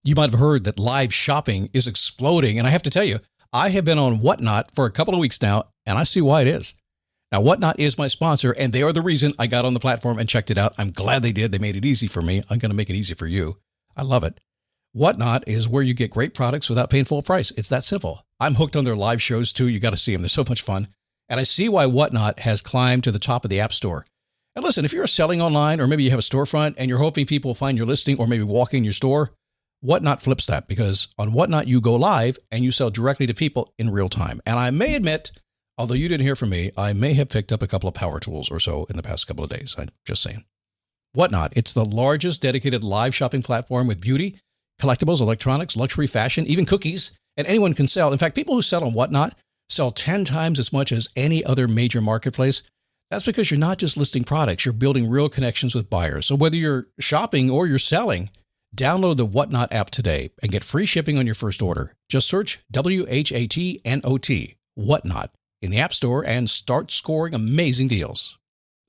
You might have heard that live shopping is exploding. And I have to tell you, I have been on Whatnot for a couple of weeks now, and I see why it is. Now, Whatnot is my sponsor, and they are the reason I got on the platform and checked it out. I'm glad they did. They made it easy for me. I'm going to make it easy for you. I love it. Whatnot is where you get great products without paying full price. It's that simple. I'm hooked on their live shows, too. You got to see them. They're so much fun. And I see why Whatnot has climbed to the top of the App Store. And listen, if you're selling online, or maybe you have a storefront and you're hoping people will find your listing or maybe walk in your store, Whatnot flips that, because on Whatnot, you go live and you sell directly to people in real time. And I may admit, although you didn't hear from me, I may have picked up a couple of power tools or so in the past couple of days. I'm just saying. Whatnot, it's the largest dedicated live shopping platform with beauty, collectibles, electronics, luxury, fashion, even cookies, and anyone can sell. In fact, people who sell on Whatnot sell 10 times as much as any other major marketplace. That's because you're not just listing products, you're building real connections with buyers. So whether you're shopping or you're selling, download the Whatnot app today and get free shipping on your first order. Just search WHATNOT, Whatnot, in the App Store and start scoring amazing deals.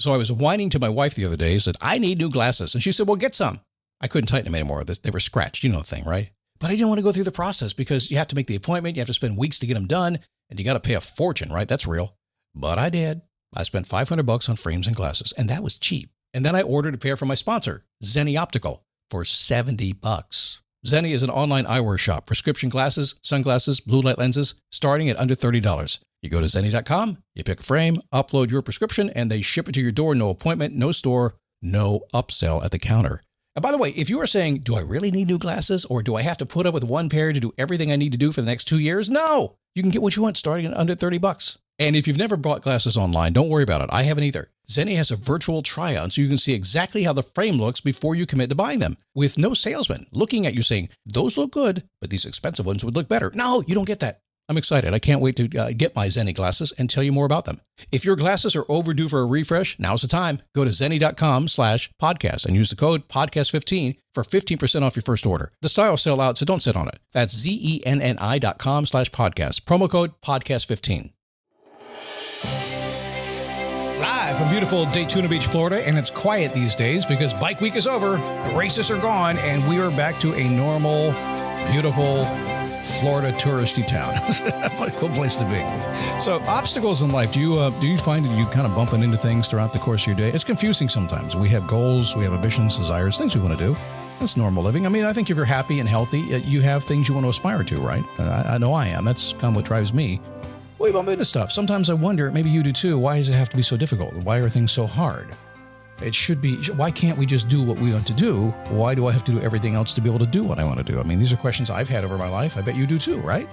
So I was whining to my wife the other day, said, I need new glasses. And she said, well, get some. I couldn't tighten them anymore. They were scratched. You know the thing, right? But I didn't want to go through the process because you have to make the appointment. You have to spend weeks to get them done. And you got to pay a fortune, right? That's real. But I did. I spent $500 on frames and glasses, and that was cheap. And then I ordered a pair from my sponsor, Zenni Optical, for $70. Zenni is an online eyewear shop, prescription glasses, sunglasses, blue light lenses, starting at under $30. You go to Zenni.com, you pick a frame, upload your prescription, and they ship it to your door. No appointment, no store, no upsell at the counter. And by the way, if you are saying, do I really need new glasses, or do I have to put up with one pair to do everything I need to do for the next 2 years? No, you can get what you want starting at under $30. And if you've never bought glasses online, don't worry about it. I haven't either. Zenni has a virtual try-on so you can see exactly how the frame looks before you commit to buying them, with no salesman looking at you saying, those look good, but these expensive ones would look better. No, you don't get that. I'm excited. I can't wait to get my Zenni glasses and tell you more about them. If your glasses are overdue for a refresh, now's the time. Go to Zenni.com/podcast and use the code podcast15 for 15% off your first order. The styles sell out, so don't sit on it. That's Zenni.com/podcast. Promo code podcast15. Live from beautiful Daytona Beach, Florida, and it's quiet these days because Bike Week is over, the races are gone, and we are back to a normal, beautiful Florida touristy town. What a cool place to be. So, obstacles in life. Do you find that you kind of bumping into things throughout the course of your day? It's confusing sometimes. We have goals, we have ambitions, desires, things we want to do. That's normal living. I mean, I think if you're happy and healthy, you have things you want to aspire to, right? I know I am. That's kind of what drives me. We bump into stuff. Sometimes I wonder, maybe you do too, why does it have to be so difficult? Why are things so hard? It should be, why can't we just do what we want to do? Why do I have to do everything else to be able to do what I want to do? I mean, these are questions I've had over my life. I bet you do too, right?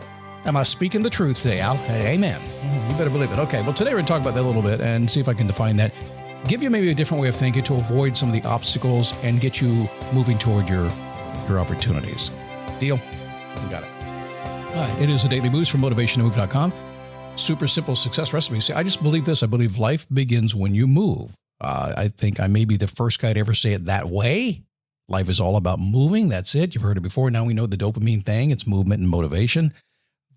Am I speaking the truth today, Al? Hey, amen. You better believe it. Okay, well, today we're going to talk about that a little bit and see if I can define that. Give you maybe a different way of thinking to avoid some of the obstacles and get you moving toward your opportunities. Deal? You got it. All right, it is a daily boost from motivationtomove.com. Super simple success recipe. See, I just believe this. I believe life begins when you move. I think I may be the first guy to ever say it that way. Life is all about moving. That's it. You've heard it before. Now we know the dopamine thing. It's movement and motivation.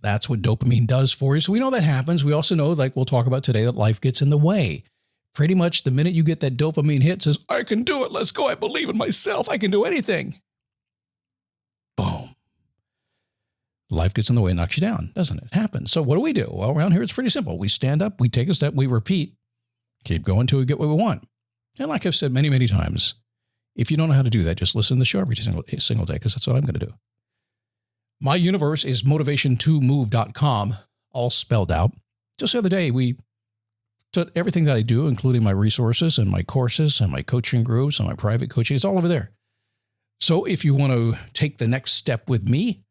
That's what dopamine does for you. So we know that happens. We also know, like we'll talk about today, that life gets in the way. Pretty much the minute you get that dopamine hit, says, I can do it. Let's go. I believe in myself. I can do anything. Boom. Life gets in the way and knocks you down, doesn't it? It happens. So what do we do? Well, around here, it's pretty simple. We stand up, we take a step, we repeat, keep going until we get what we want. And like I've said many, many times, if you don't know how to do that, just listen to the show every single day, because that's what I'm going to do. My universe is motivation2move.com, all spelled out. Just the other day, we took everything that I do, including my resources and my courses and my coaching groups and my private coaching. It's all over there. So if you want to take the next step with me,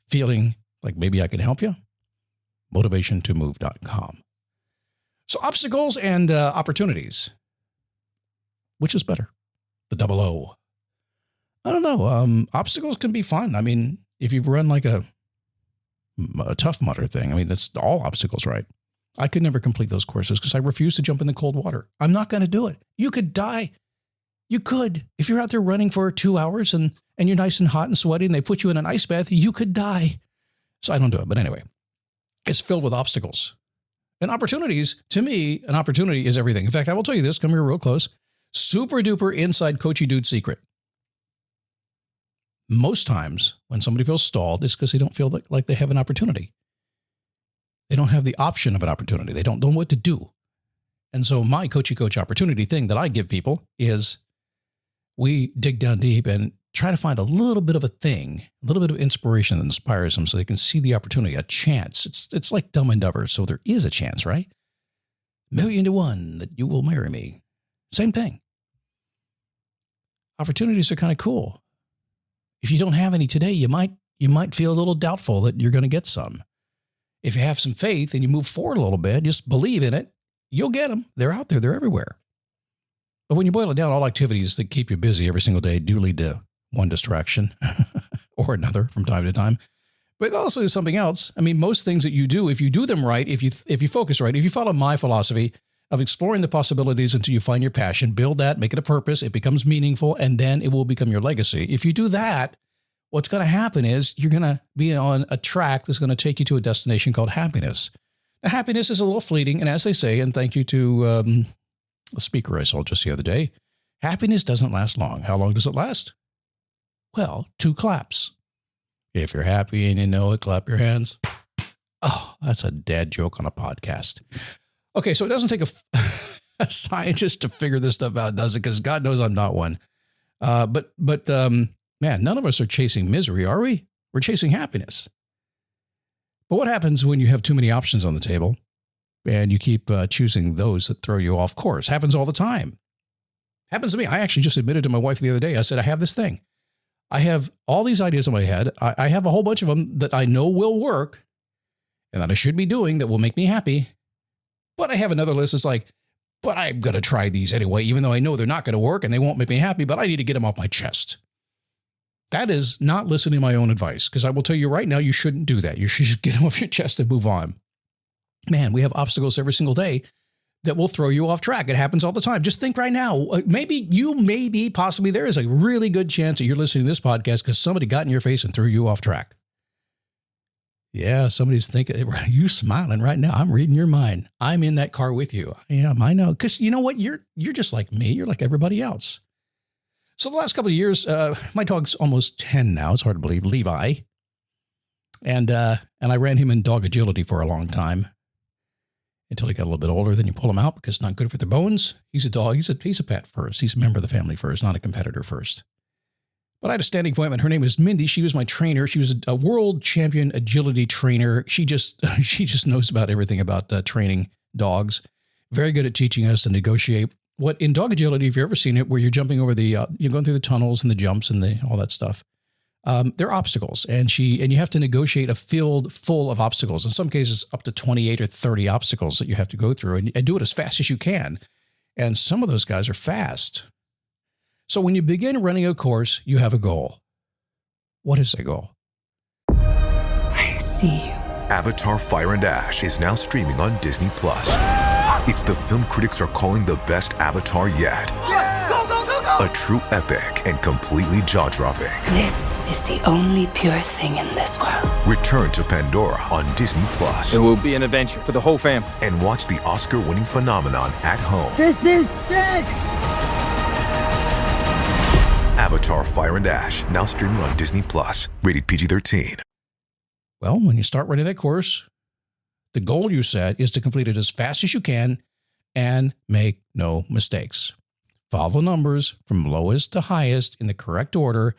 feeling like maybe I can help you, motivation2move.com. So obstacles and opportunities. Which is better? The double O. I don't know. Obstacles can be fun. I mean, if you've run like a Tough Mudder thing, I mean, that's all obstacles, right? I could never complete those courses because I refuse to jump in the cold water. I'm not going to do it. You could die. You could. If you're out there running for 2 hours and you're nice and hot and sweaty and they put you in an ice bath, you could die. So I don't do it. But anyway, it's filled with obstacles. And opportunities, to me, an opportunity is everything. In fact, I will tell you this, come here real close. Super duper inside coachy dude secret. most times when somebody feels stalled, it's because they don't feel like they have an opportunity. They don't have the option of an opportunity. They don't know what to do. And so my coachy coach opportunity thing that I give people is we dig down deep and try to find a little bit of a thing, a little bit of inspiration that inspires them so they can see the opportunity, a chance. It's like Dumb and Dumber, so there is a chance, right? 1,000,000 to 1 that you will marry me. Same thing. Opportunities are kind of cool. If you don't have any today, you might feel a little doubtful that you're going to get some. If you have some faith and you move forward a little bit, just believe in it, you'll get them. They're out there. They're everywhere. But when you boil it down, all activities that keep you busy every single day do lead to one distraction or another from time to time. But also there's something else. I mean, most things that you do, if you do them right, if you focus right, if you follow my philosophy of exploring the possibilities until you find your passion, build that, make it a purpose, it becomes meaningful, and then it will become your legacy. If you do that, what's going to happen is you're going to be on a track that's going to take you to a destination called happiness. Now, happiness is a little fleeting, and as they say, and thank you to a speaker I saw just the other day, happiness doesn't last long. How long does it last? Well, 2 claps. If you're happy and you know it, clap your hands. Oh, that's a dad joke on a podcast. Okay, so it doesn't take a scientist to figure this stuff out, does it? Because God knows I'm not one. But man, none of us are chasing misery, are we? We're chasing happiness. But what happens when you have too many options on the table and you keep choosing those that throw you off course? Happens all the time. Happens to me. I actually just admitted to my wife the other day. I said, I have this thing. I have all these ideas in my head. I have a whole bunch of them that I know will work and that I should be doing that will make me happy. But I have another list that's like, but I'm going to try these anyway, even though I know they're not going to work and they won't make me happy, but I need to get them off my chest. That is not listening to my own advice, because I will tell you right now, you shouldn't do that. You should get them off your chest and move on. Man, we have obstacles every single day that will throw you off track. It happens all the time. Just think right now, possibly there is a really good chance that you're listening to this podcast because somebody got in your face and threw you off track. Yeah, somebody's thinking, you smiling right now. I'm reading your mind. I'm in that car with you. I am, I know. Because you know what? You're just like me. You're like everybody else. So the last couple of years, my dog's almost 10 now. It's hard to believe. Levi. And I ran him in dog agility for a long time until he got a little bit older. Then you pull him out because it's not good for their bones. He's a dog. He's a pet first. He's a member of the family first, not a competitor first. But I had a standing appointment. Her name is Mindy. She was my trainer. She was a world champion agility trainer. She just knows about everything about training dogs. Very good at teaching us to negotiate. What in dog agility, if you've ever seen it, where you're jumping over you're going through the tunnels and the jumps and all that stuff. There are obstacles, and you have to negotiate a field full of obstacles. In some cases, up to 28 or 30 obstacles that you have to go through, and do it as fast as you can. And some of those guys are fast. So when you begin running a course, you have a goal. What is that goal? I see you. Avatar: Fire and Ash is now streaming on Disney+. It's the film critics are calling the best Avatar yet. Yeah! Go, go, go, go! A true epic and completely jaw-dropping. This is the only pure thing in this world. Return to Pandora on Disney+. It will be an adventure for the whole fam. And watch the Oscar-winning phenomenon at home. This is sick! Avatar: Fire and Ash, now streaming on Disney+. Rated PG-13. Well, when you start running that course, the goal you set is to complete it as fast as you can and make no mistakes. Follow the numbers from lowest to highest in the correct order.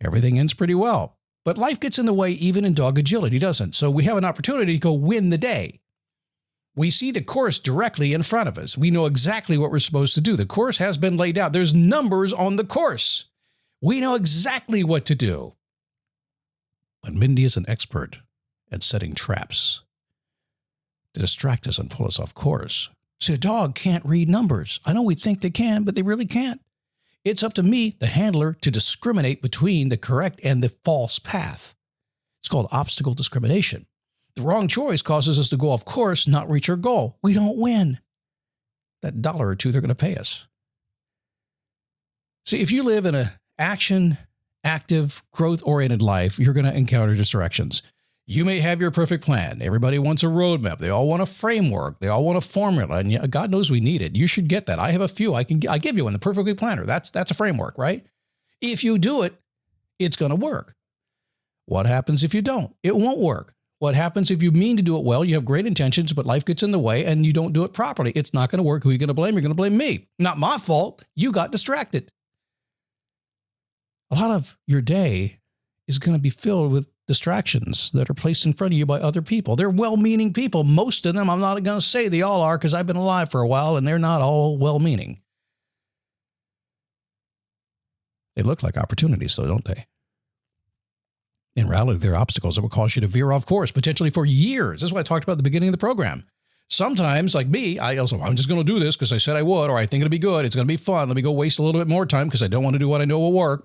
Everything ends pretty well. But life gets in the way even in dog agility, doesn't? So we have an opportunity to go win the day. We see the course directly in front of us. We know exactly what we're supposed to do. The course has been laid out. There's numbers on the course. We know exactly what to do. But Mindy is an expert at setting traps to distract us and pull us off course. See, a dog can't read numbers. I know we think they can, but they really can't. It's up to me, the handler, to discriminate between the correct and the false path. It's called obstacle discrimination. The wrong choice causes us to go off course, not reach our goal. We don't win. That $1 or $2 they're going to pay us. See, if you live in an action, active, growth-oriented life, you're going to encounter distractions. You may have your perfect plan. Everybody wants a roadmap. They all want a framework. They all want a formula. And God knows we need it. You should get that. I have a few. I give you one, the perfectly planner. That's a framework, right? If you do it, It's going to work. What happens if you don't? It won't work. What happens if you mean to do it well, you have great intentions, but life gets in the way and you don't do it properly? It's not going to work. Who are you going to blame? You're going to blame me. Not my fault. You got distracted. A lot of your day is going to be filled with distractions that are placed in front of you by other people. They're well-meaning people. Most of them, I'm not going to say they all are because I've been alive for a while and they're not all well-meaning. They look like opportunities, though, don't they? In reality, they're obstacles that will cause you to veer off course, potentially for years. This is what I talked about at the beginning of the program. Sometimes, like me, I'm just going to do this because I said I would, or I think it'll be good. It's going to be fun. Let me go waste a little bit more time because I don't want to do what I know will work.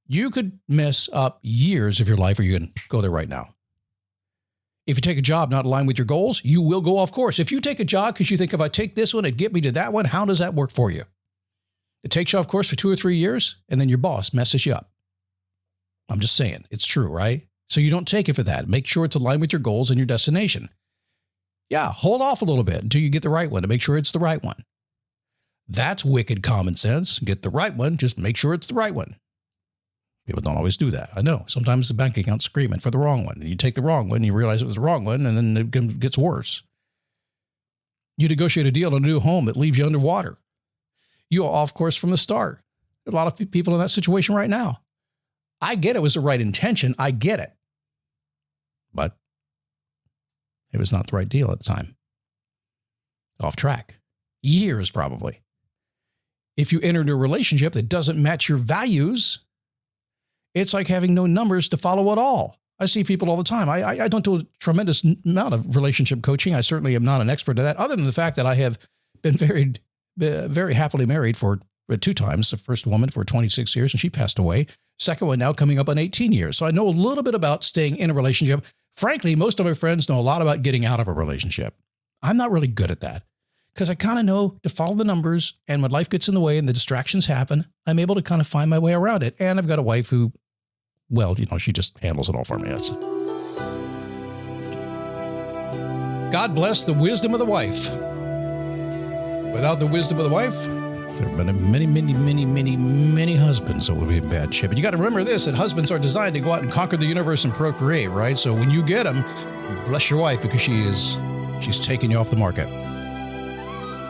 You could mess up years of your life, or you can go there right now. If you take a job not aligned with your goals, you will go off course. If you take a job because you think if I take this one, it'd get me to that one, how does that work for you? It takes you off course for 2 or 3 years, and then your boss messes you up. I'm just saying, it's true, right? So you don't take it for that. Make sure it's aligned with your goals and your destination. Yeah, hold off a little bit until you get the right one to make sure it's the right one. That's wicked common sense. Get the right one, just make sure it's the right one. People don't always do that. I know. Sometimes the bank account's screaming for the wrong one. And you take the wrong one, you realize it was the wrong one, and then it gets worse. You negotiate a deal on a new home that leaves you underwater. You are off course from the start. There's a lot of people in that situation right now. I get it was the right intention. I get it. But it was not the right deal at the time. Off track. Years, probably. If you enter into a relationship that doesn't match your values, it's like having no numbers to follow at all. I see people all the time. I don't do a tremendous amount of relationship coaching. I certainly am not an expert at that, other than the fact that I have been very happily married for 2 times. The first woman for 26 years, and she passed away. Second one now coming up on 18 years. So I know a little bit about staying in a relationship. Frankly, most of my friends know a lot about getting out of a relationship. I'm not really good at that because I kind of know to follow the numbers, and when life gets in the way and the distractions happen, I'm able to kind of find my way around it. And I've got a wife who, well, she just handles it all for me. God bless the wisdom of the wife. Without the wisdom of the wife, there have been many husbands that would be in bad shape. But you got to remember this, that husbands are designed to go out and conquer the universe and procreate, right? So when you get them, bless your wife because she's taking you off the market.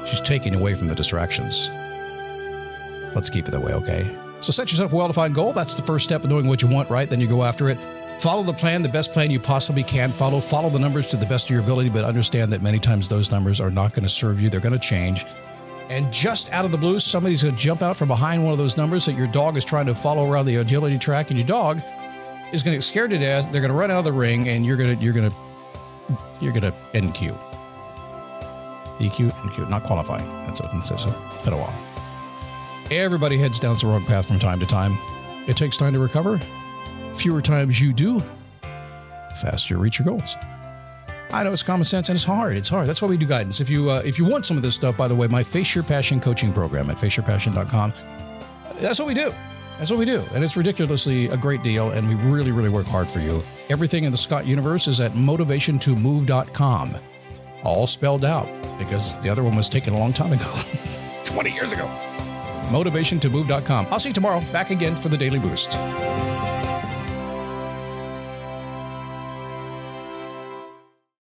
She's taking you away from the distractions. Let's keep it that way, okay? So set yourself a well-defined goal. That's the first step of knowing what you want, right? Then you go after it. Follow the plan, the best plan you possibly can follow. Follow the numbers to the best of your ability, but understand that many times those numbers are not going to serve you. They're going to change. And just out of the blue, somebody's going to jump out from behind one of those numbers that your dog is trying to follow around the agility track, and your dog is going to get scared to death. They're going to run out of the ring, and you're going to NQ. DQ, NQ, not qualifying. That's what it says. Been a while. Everybody heads down the wrong path from time to time. It takes time to recover. Fewer times you do, faster you reach your goals. I know it's common sense and it's hard. It's hard. That's why we do guidance. If you want some of this stuff, by the way, my Face Your Passion coaching program at faceyourpassion.com. That's what we do. That's what we do. And it's ridiculously a great deal. And we really, really work hard for you. Everything in the Scott universe is at motivationtomove.com. All spelled out because the other one was taken a long time ago, 20 years ago. motivationtomove.com. I'll see you tomorrow. Back again for the Daily Boost.